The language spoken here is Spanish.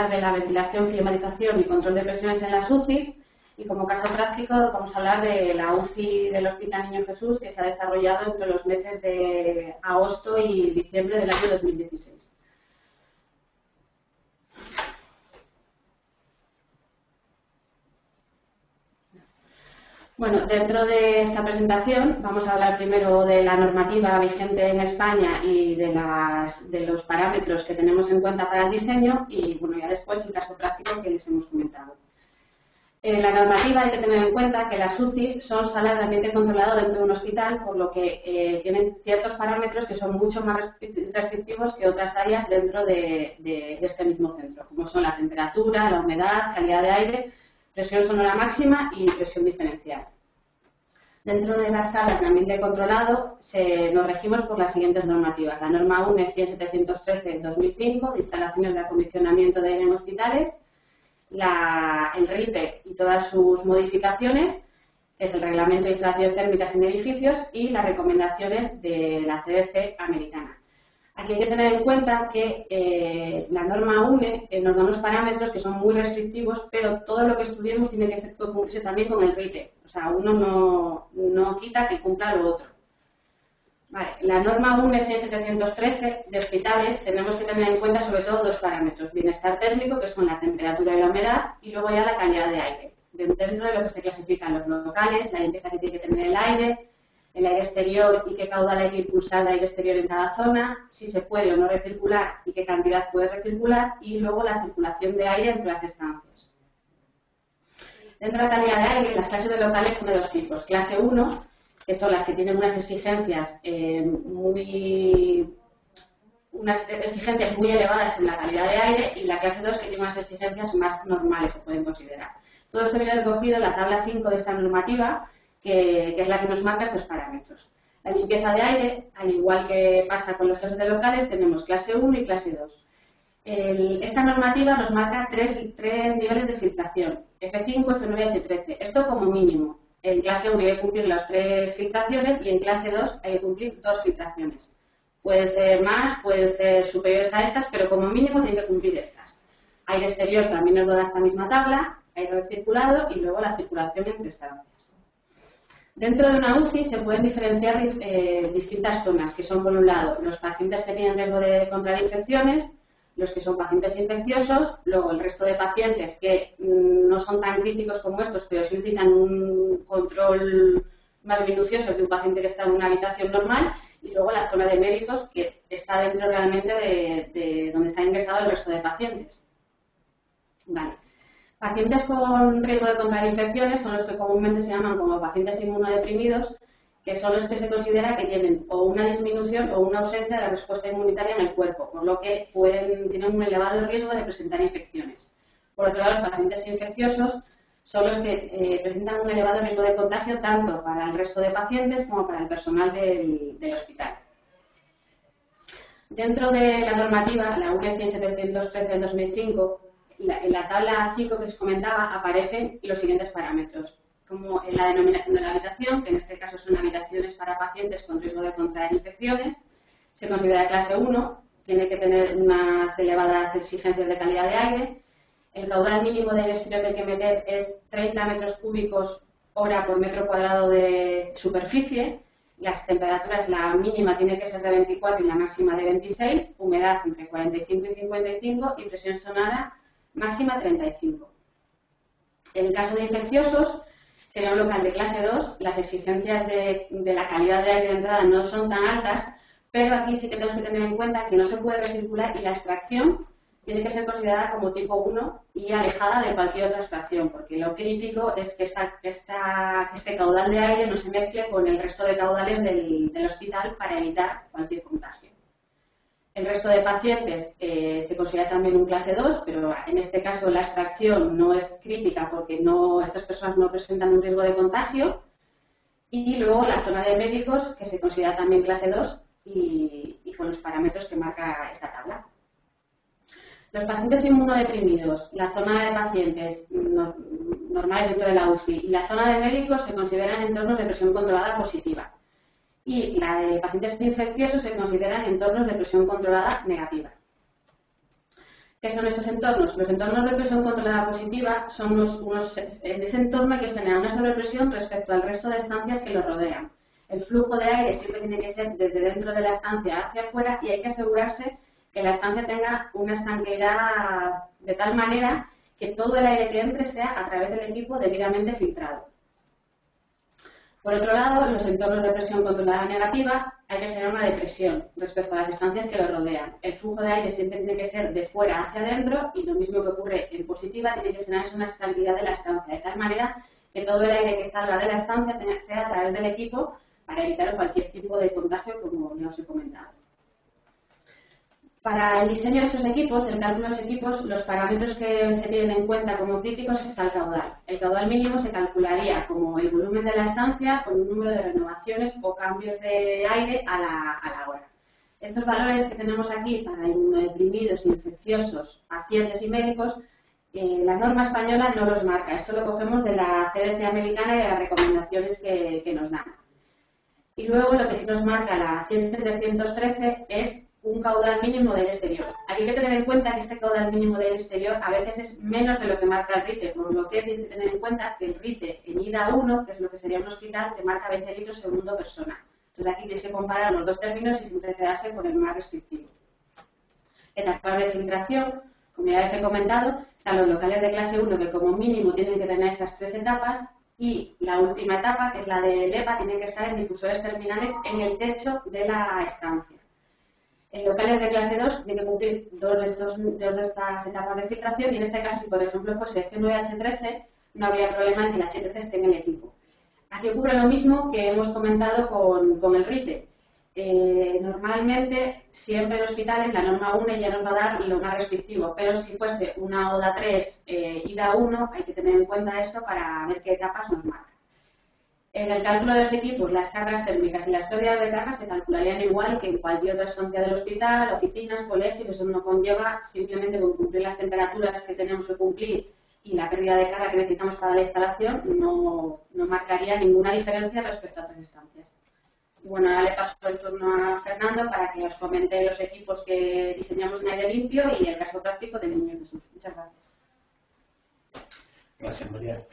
hablar de la ventilación, climatización y control de presiones en las UCIs. Y como caso práctico vamos a hablar de la UCI del Hospital Niño Jesús, que se ha desarrollado entre los meses de agosto y diciembre del año 2016. Bueno, dentro de esta presentación vamos a hablar primero de la normativa vigente en España y de los parámetros que tenemos en cuenta para el diseño y, bueno, ya después el caso práctico que les hemos comentado. La normativa hay que tener en cuenta que las UCIs son salas de ambiente controlado dentro de un hospital, por lo que tienen ciertos parámetros que son mucho más restrictivos que otras áreas dentro de este mismo centro, como son la temperatura, la humedad, calidad de aire, presión sonora máxima y presión diferencial. Dentro de las salas de ambiente controlado nos regimos por las siguientes normativas. La norma UNE 100.713/2005 de instalaciones de acondicionamiento de aire en hospitales, el RITE y todas sus modificaciones, es el Reglamento de Instalaciones Térmicas en Edificios y las recomendaciones de la CDC americana. Aquí hay que tener en cuenta que la norma UNE nos da unos parámetros que son muy restrictivos, pero todo lo que estudiemos tiene que cumplirse también con el RITE. O sea, uno no quita que cumpla lo otro. Vale, la norma UNE 100.713 de hospitales tenemos que tener en cuenta sobre todo dos parámetros. Bienestar térmico, que son la temperatura y la humedad, y luego ya la calidad de aire. Dentro de lo que se clasifican los locales, la limpieza que tiene que tener el aire exterior y qué caudal hay que impulsar de aire exterior en cada zona, si se puede o no recircular y qué cantidad puede recircular, y luego la circulación de aire entre las estancias. Dentro de la calidad de aire, las clases de locales son de dos tipos. Clase 1, que son las que tienen unas exigencias muy elevadas en la calidad de aire, y la clase 2, que tiene unas exigencias más normales, se pueden considerar. Todo esto viene recogido en la tabla 5 de esta normativa, que es la que nos marca estos parámetros. La limpieza de aire, al igual que pasa con los clases de locales, tenemos clase 1 y clase 2. Esta normativa nos marca tres niveles de filtración, F5, F9 y H13. Esto como mínimo. En clase 1 hay que cumplir las 3 filtraciones y en clase 2 hay que cumplir 2 filtraciones. Puede ser más, pueden ser superiores a estas, pero como mínimo tienen que cumplir estas. Aire exterior también nos lo da esta misma tabla, aire recirculado y luego la circulación entre estancias. Dentro de una UCI se pueden diferenciar distintas zonas, que son, por un lado, los pacientes que tienen riesgo de contraer infecciones, los que son pacientes infecciosos, luego el resto de pacientes que no son tan críticos como estos, pero sí necesitan un control más minucioso que un paciente que está en una habitación normal, y luego la zona de médicos, que está dentro realmente de donde está ingresado el resto de pacientes. Vale. Pacientes con riesgo de contraer infecciones son los que comúnmente se llaman como pacientes inmunodeprimidos, que son los que se considera que tienen o una disminución o una ausencia de la respuesta inmunitaria en el cuerpo, por lo que tienen un elevado riesgo de presentar infecciones. Por otro lado, los pacientes infecciosos son los que presentan un elevado riesgo de contagio tanto para el resto de pacientes como para el personal del hospital. Dentro de la normativa, la UNE 100.713/2005, en la tabla 5 que os comentaba aparecen los siguientes parámetros, como la denominación de la habitación, que en este caso son habitaciones para pacientes con riesgo de contraer infecciones, se considera clase 1, tiene que tener unas elevadas exigencias de calidad de aire, el caudal mínimo de aire exterior que hay que meter es 30 metros cúbicos hora por metro cuadrado de superficie, las temperaturas, la mínima tiene que ser de 24 y la máxima de 26, humedad entre 45 y 55 y presión sonora máxima 35. En el caso de infecciosos, sería un local de clase 2, las exigencias de la calidad de aire de entrada no son tan altas, pero aquí sí que tenemos que tener en cuenta que no se puede recircular y la extracción tiene que ser considerada como tipo 1 y alejada de cualquier otra extracción, porque lo crítico es que este caudal de aire no se mezcle con el resto de caudales del hospital para evitar cualquier contagio. El resto de pacientes se considera también un clase 2, pero en este caso la extracción no es crítica porque estas personas no presentan un riesgo de contagio. Y luego la zona de médicos, que se considera también clase 2 y con los parámetros que marca esta tabla. Los pacientes inmunodeprimidos, la zona de pacientes normales dentro de la UCI y la zona de médicos se consideran entornos de presión controlada positiva. Y la de pacientes infecciosos se consideran entornos de presión controlada negativa. ¿Qué son estos entornos? Los entornos de presión controlada positiva son en ese entorno hay que generar una sobrepresión respecto al resto de estancias que lo rodean. El flujo de aire siempre tiene que ser desde dentro de la estancia hacia afuera y hay que asegurarse que la estancia tenga una estanqueidad de tal manera que todo el aire que entre sea a través del equipo debidamente filtrado. Por otro lado, en los entornos de presión controlada negativa hay que generar una depresión respecto a las estancias que lo rodean. El flujo de aire siempre tiene que ser de fuera hacia adentro y lo mismo que ocurre en positiva tiene que generarse una estabilidad de la estancia, de tal manera que todo el aire que salga de la estancia sea a través del equipo para evitar cualquier tipo de contagio, como ya os he comentado. Para el diseño de estos equipos, el cálculo de los equipos, los parámetros que se tienen en cuenta como críticos está el caudal. El caudal mínimo se calcularía como el volumen de la estancia con un número de renovaciones o cambios de aire a la hora. Estos valores que tenemos aquí para inmunodeprimidos, infecciosos, pacientes y médicos, la norma española no los marca. Esto lo cogemos de la CDC americana y de las recomendaciones que nos dan. Y luego lo que sí nos marca la 10713 es un caudal mínimo del exterior. Aquí hay que tener en cuenta que este caudal mínimo del exterior a veces es menos de lo que marca el RITE, por lo que tienes que tener en cuenta que el RITE en IDA 1, que es lo que sería un hospital, te marca 20 litros segundo persona. Entonces aquí tienes que comparar los dos términos y siempre quedarse con el más restrictivo. Etapas de filtración, como ya les he comentado, están los locales de clase 1 que como mínimo tienen que tener estas 3 etapas y la última etapa, que es la de EPA, tienen que estar en difusores terminales en el techo de la estancia. En locales de clase 2 tiene que cumplir dos de estas etapas de filtración y en este caso, si por ejemplo fuese F9H13, no habría problema en que la H13 esté en el equipo. Aquí ocurre lo mismo que hemos comentado con el RITE. Normalmente, siempre en hospitales, la norma 1 ya nos va a dar lo más restrictivo, pero si fuese una ODA 3, IDA 1, hay que tener en cuenta esto para ver qué etapas nos marca. En el cálculo de los equipos, las cargas térmicas y las pérdidas de carga se calcularían igual que en cualquier otra estancia del hospital, oficinas, colegios. Eso no conlleva simplemente con cumplir las temperaturas que tenemos que cumplir y la pérdida de carga que necesitamos para la instalación, no marcaría ninguna diferencia respecto a otras estancias. Y bueno, ahora le paso el turno a Fernando para que os comente los equipos que diseñamos en aire limpio y el caso práctico de Niño Jesús. Muchas gracias. Gracias, María.